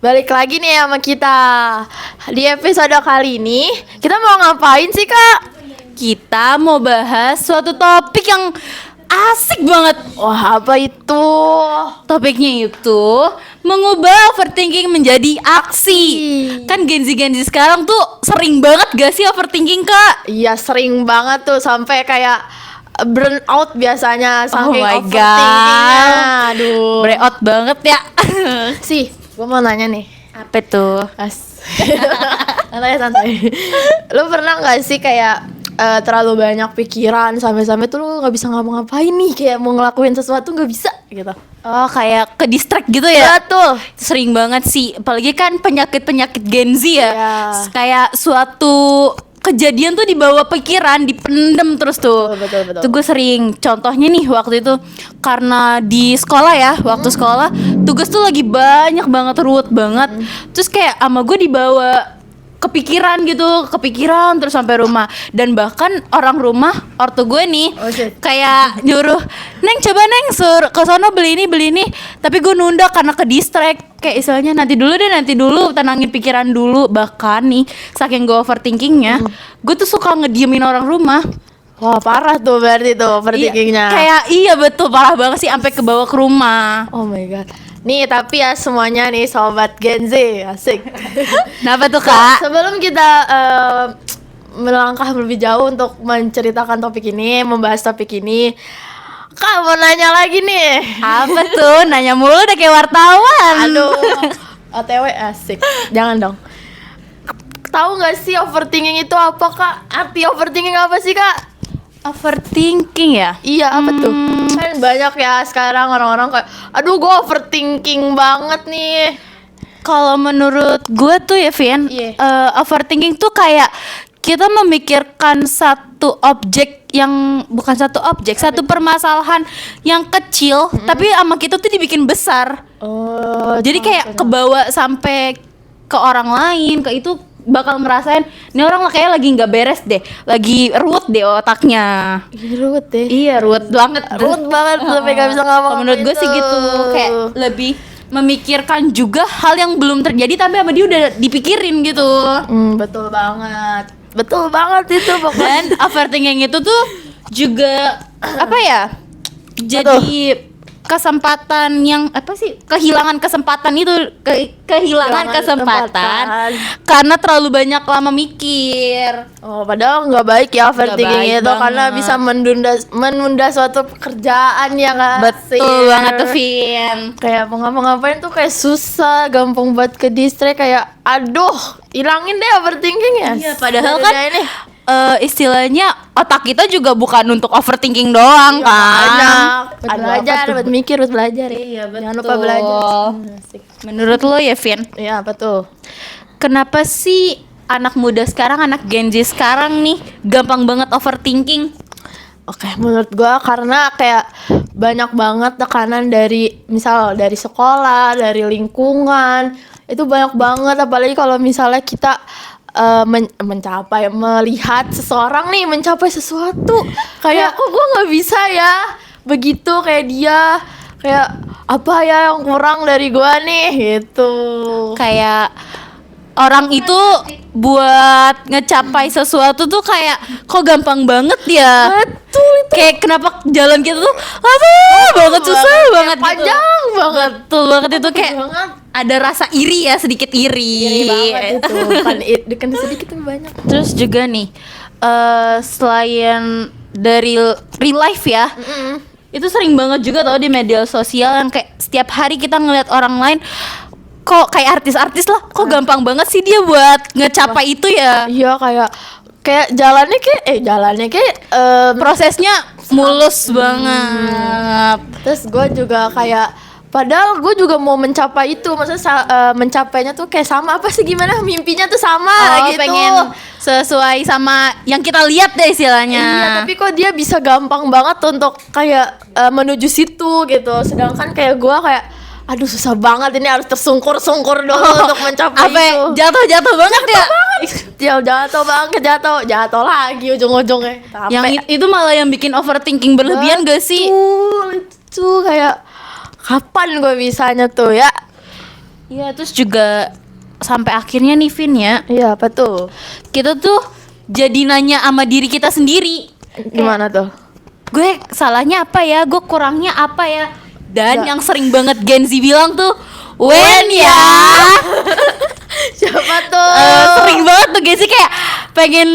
Balik lagi nih sama kita. Di episode kali ini kita mau ngapain sih, Kak? Kita mau bahas suatu topik yang asik banget. Wah, apa itu? Topiknya itu mengubah overthinking menjadi aksi. Kan Gen Z sekarang tuh sering banget gak sih overthinking, Kak? Iya, sering banget tuh sampai kayak burn out biasanya saking my overthinkingnya. God. Aduh. Breakout banget ya. Sih, gue mau nanya nih. Apa tuh? Santai. Lu pernah nggak sih kayak terlalu banyak pikiran sampai-sampai tuh lu nggak bisa ngapa-ngapain nih, kayak mau ngelakuin sesuatu nggak bisa gitu? Oh, kayak ke distract gitu ya? Betul. Sering banget sih, apalagi kan penyakit-penyakit Gen Z ya. Iya. Kayak suatu kejadian tuh dibawa pikiran, dipendem terus tuh. Betul. Tuh gue sering, contohnya nih waktu itu karena di sekolah ya, waktu sekolah tugas tuh lagi banyak banget, ruwet banget. Terus kayak ama gue dibawa kepikiran terus sampai rumah. Dan bahkan orang rumah, ortu gue nih, Oh, shit. kayak nyuruh, "Neng, coba Neng sur ke sono beli ini." Tapi gue nunda karena ke distract. Kayak istilahnya nanti dulu, tenangin pikiran dulu. Bahkan nih, saking gue overthinkingnya, gue tuh suka ngediemin orang rumah. Wah, parah tuh berarti tuh overthinkingnya. Iya betul, parah banget sih sampai ke bawah ke rumah. Oh my god. Nih, tapi ya semuanya nih sobat Gen Z, asik. Kenapa tuh, Kak? Sebelum kita melangkah lebih jauh untuk menceritakan topik ini, membahas topik ini, Kak mau nanya lagi nih. Apa tuh? Nanya mulu udah kayak wartawan. Aduh, OTW asik. Jangan dong. Tahu nggak sih overthinking itu apa, Kak? Arti overthinking apa sih, Kak? Overthinking ya? Iya, apa tuh? Kan banyak ya sekarang orang-orang kayak, aduh gue overthinking banget nih. Kalau menurut gue tuh ya, Vin, Iya. overthinking tuh kayak kita memikirkan satu objek yang bukan satu objek, satu permasalahan yang kecil, tapi sama kita tuh dibikin besar. Oh, Jadi kayak kebawa sampai ke orang lain, ke itu bakal ngerasain, ini orang kayak lagi nggak beres deh, lagi ruwet deh otaknya. ruwet deh. Iya, ruwet banget. Ruwet banget sampai gak bisa ngomong. Kalau menurut gue sih gitu, kayak lebih memikirkan juga hal yang belum terjadi tapi sama dia udah dipikirin gitu. Betul banget. Betul banget itu pokoknya. Dan overthinking itu tuh juga apa ya? Jadi kesempatan yang apa sih? Kehilangan kesempatan itu, kehilangan kesempatan karena terlalu banyak lama mikir. Oh, padahal nggak baik ya overthinking baik itu karena banget. bisa menunda suatu pekerjaan ya kan. Betul banget tuh, Vin. Kayak mau ngapa-ngapain tuh kayak susah, gampang buat ke distract, kayak aduh, hilangin deh overthinking ya. Iya, padahal Dari kan ini. istilahnya otak kita juga bukan untuk overthinking doang kan. Buat belajar, buat mikir, buat belajar. Iya, betul. Jangan lupa belajar. Asik. Menurut lo ya, Vin, Iya, betul. kenapa sih anak muda sekarang, anak Gen Z sekarang nih gampang banget overthinking? Oke, menurut gua karena kayak banyak banget tekanan dari misal dari sekolah, dari lingkungan. Itu banyak banget, apalagi kalau misalnya kita melihat seseorang nih mencapai sesuatu, kayak kok gua nggak bisa ya begitu kayak dia, kayak apa ya yang kurang dari gua nih gitu. Kayak orang itu buat ngecapai sesuatu tuh kayak kok gampang banget ya. Betul itu. Kayak kenapa jalan kita tuh banget susah banget gitu. Panjang banget. Betul banget itu, kayak Banget. ada rasa iri ya, sedikit iri. Iri banget itu. Bukan sedikit tapi banyak. Terus juga nih, selain dari real life ya, itu sering banget juga tau di media sosial yang kayak setiap hari kita ngeliat orang lain, kok kayak artis-artis lah, kok gampang banget sih dia buat ngecapai itu ya. Iya, kayak jalannya kayak Prosesnya mulus banget. terus gue juga kayak padahal gue juga mau mencapai itu, maksudnya mencapainya tuh kayak sama apa sih, gimana mimpinya tuh sama gitu. Pengen sesuai sama yang kita lihat deh istilahnya. Iya, tapi kok dia bisa gampang banget untuk kayak menuju situ gitu, sedangkan kayak gue kayak aduh susah banget, ini harus tersungkur-sungkur dulu untuk mencapai apa itu. jatuh banget ya. Jatuh lagi ujung-ujungnya. Yang itu malah yang bikin overthinking berlebihan gak sih? Itu kayak kapan gue bisanya tuh ya? Iya, terus juga sampai akhirnya nih Vin ya, Iya, apa tuh? kita tuh jadi nanya sama diri kita sendiri. Gimana tuh? Gue salahnya apa ya? Gue kurangnya apa ya? Dan Nggak. yang sering banget Gen Z bilang tuh, Wen ya. Siapa tuh? Sering banget tuh Gen Z kayak pengen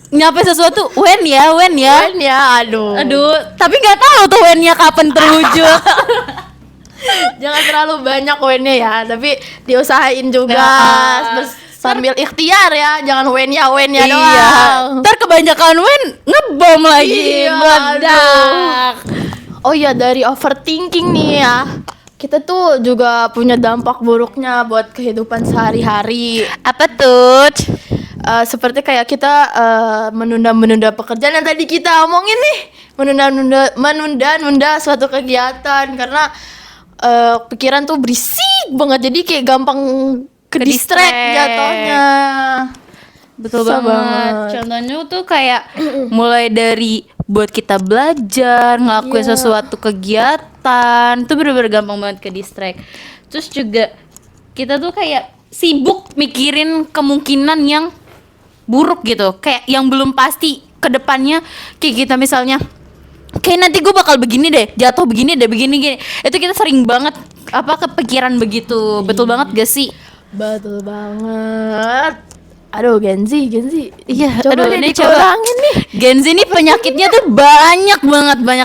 nyampe sesuatu, Wen ya, Wen ya. Wen ya, aduh. Aduh, tapi nggak tahu tuh Wennya kapan terwujud. Jangan terlalu banyak wennya ya, tapi diusahain juga Nah. sambil ikhtiar ya, jangan wen ya Iya. doang. Ntar kebanyakan Wen ngebom lagi, Iya, meledak. Oh iya, dari overthinking nih ya, kita tuh juga punya dampak buruknya buat kehidupan sehari-hari. Apa tuh? Seperti kayak kita menunda-menunda pekerjaan yang tadi kita omongin nih, menunda-nunda suatu kegiatan karena pikiran tuh berisik banget, jadi kayak gampang ke distract Ke-distract. jatuhnya. Betul Susah banget. banget. Contohnya tuh kayak mulai dari buat kita belajar, ngelakuin Iya. sesuatu kegiatan, itu bener-bener gampang banget ke distract. Terus juga kita tuh kayak sibuk mikirin kemungkinan yang buruk gitu, kayak yang belum pasti ke depannya. Kayak kita misalnya, kayak nanti gue bakal begini deh, jatuh begini deh, begini gini. Itu kita sering banget kepikiran begitu. Betul banget gak sih? Betul banget. Aduh, Gen Z. Iya, Coba aduh, deh ini dikurangin nih. Gen Z ini penyakitnya tuh banyak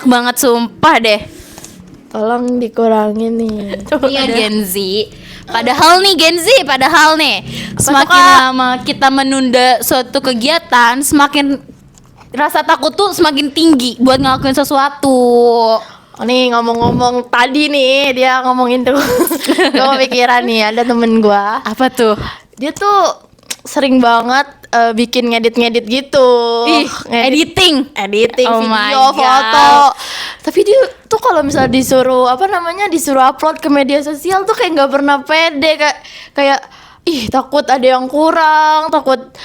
banget sumpah deh. Tolong dikurangin nih. Iya Gen Z. Padahal nih semakin Kak? lama kita menunda suatu kegiatan, semakin rasa takut tuh semakin tinggi buat ngelakuin sesuatu. Oh, nih ngomong-ngomong tadi nih, dia ngomongin tuh. Gue kepikiran nih, ada temen gua. Apa tuh? Dia tuh sering banget bikin ngedit-ngedit gitu. Ih, editing. Editing Oh my video, God. foto. Tapi dia tuh kalau misalnya disuruh disuruh upload ke media sosial tuh kayak nggak pernah pede, kayak ih, takut ada yang kurang, takut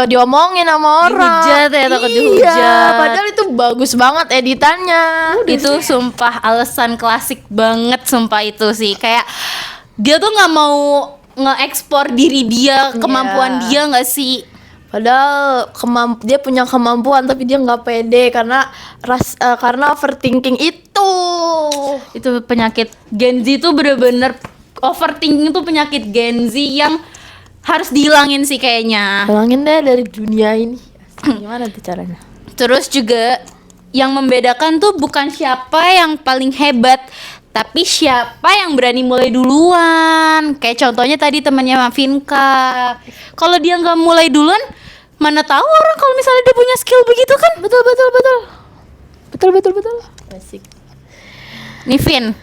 diomongin sama orang. Dihujat ya, takut Iya, dihujat. padahal itu bagus banget editannya. Itu sumpah alasan klasik banget, sumpah itu sih. Kayak dia tuh nggak mau nge-ekspor diri dia, kemampuan dia nggak sih? Padahal dia punya kemampuan tapi dia nggak pede karena overthinking itu. Itu penyakit Gen Z tuh bener-bener, overthinking tuh penyakit Gen Z yang harus dihilangin sih kayaknya. Hilangin deh dari dunia ini. Gimana tuh caranya? Terus juga yang membedakan tuh bukan siapa yang paling hebat, tapi siapa yang berani mulai duluan. Kayak contohnya tadi temannya Mavinka. Kalau dia nggak mulai duluan, mana tahu orang kalau misalnya dia punya skill begitu kan? Betul. Asik. Nih Vin,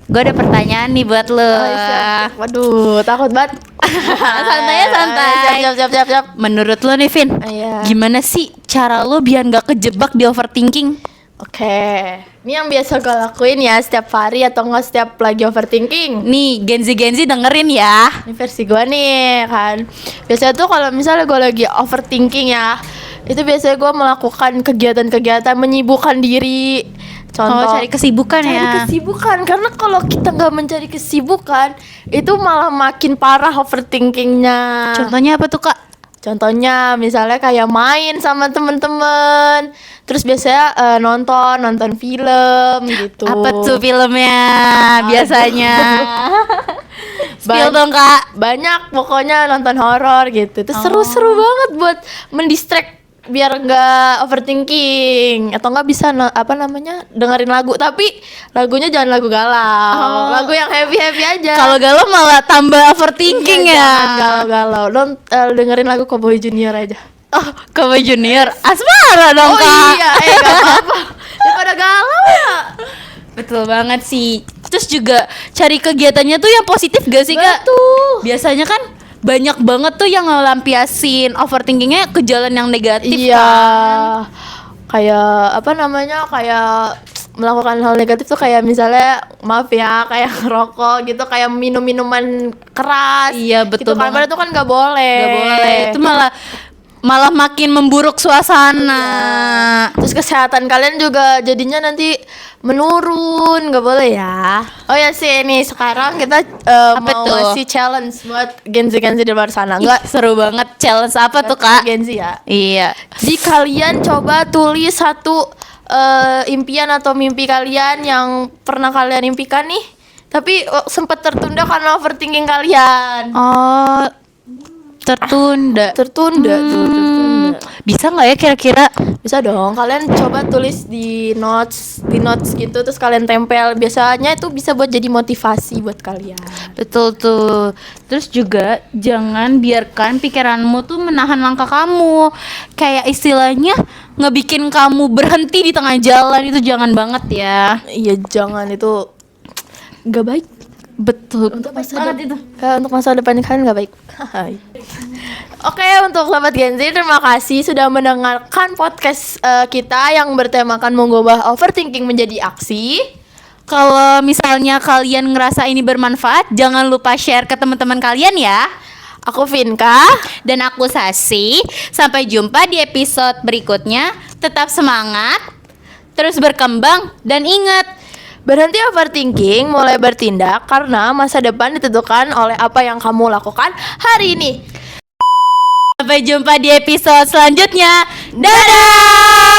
gue ada pertanyaan nih buat lo. Siap. Waduh, takut banget. Santai ya, santai. Siap. Menurut lo nih Vin, Iya. gimana sih cara lo biar nggak kejebak di overthinking? Oke, ini yang biasa gue lakuin ya setiap hari atau enggak setiap lagi overthinking. Nih Gen Z dengerin ya. Ini versi gue nih kan. Biasanya tuh kalau misalnya gue lagi overthinking ya, itu biasanya gue melakukan kegiatan-kegiatan menyibukkan diri. Contoh, Cari kesibukan cari ya. kesibukan, karena kalau kita nggak mencari kesibukan, itu malah makin parah overthinkingnya. Contohnya apa tuh Kak? Contohnya misalnya kayak main sama temen-temen, terus biasanya nonton film gitu. Apa tuh filmnya biasanya? Spill Ban- dong Kak. Banyak pokoknya nonton horor gitu. Itu Oh. seru-seru banget buat mendistract biar nggak overthinking, atau nggak bisa dengerin lagu, tapi lagunya jangan lagu galau, Oh. lagu yang happy aja. Kalau galau malah tambah overthinking Iya, ya. jangan galau-galau. Dengerin lagu Cowboy Junior aja. Oh, Cowboy Junior. Asmara dong Oh Kak. iya, gak apa-apa. Daripada galau ya. Betul banget sih. Terus juga cari kegiatannya tuh yang positif gak sih Kak? Betul. Biasanya kan banyak banget tuh yang ngelampiasin overthinkingnya ke jalan yang negatif Iya. kan. Kayak kayak melakukan hal negatif tuh kayak misalnya maaf ya, kayak ngerokok gitu, kayak minum minuman keras. Iya, betul gitu kan. banget. Padahal itu kan nggak boleh. Gak boleh. Itu malah malah makin memburuk suasana. Terus kesehatan kalian juga jadinya nanti menurun, nggak boleh ya. Oh ya sih, nih sekarang kita Apa mau tuh? ngasih challenge buat Gen Z di luar sana. Ih, Enggak seru banget. Challenge apa tuh, Kak? Gen Z ya. Iya. Jadi kalian coba tulis satu impian atau mimpi kalian yang pernah kalian impikan nih, tapi sempat tertunda karena overthinking kalian. Oh, tertunda. Tertunda tuh, tertunda. Bisa nggak ya kira-kira? Bisa dong, kalian coba tulis di notes gitu, terus kalian tempel. Biasanya itu bisa buat jadi motivasi buat kalian. Betul tuh. Terus juga jangan biarkan pikiranmu tuh menahan langkah kamu. Kayak istilahnya ngebikin kamu berhenti di tengah jalan, itu jangan banget ya. Iya, jangan, itu nggak baik. Betul. Untuk masa banget itu. Untuk masa depan kalian nggak baik. Oke, untuk sahabat Gen Z, terima kasih sudah mendengarkan podcast kita yang bertemakan mengubah overthinking menjadi aksi. Kalau misalnya kalian ngerasa ini bermanfaat, jangan lupa share ke teman-teman kalian ya. Aku Vinka. Dan aku Sasi. Sampai jumpa di episode berikutnya. Tetap semangat, terus berkembang, dan ingat, Berhenti overthinking, mulai bertindak, karena masa depan ditentukan oleh apa yang kamu lakukan hari ini. sampai jumpa di episode selanjutnya. Dadah!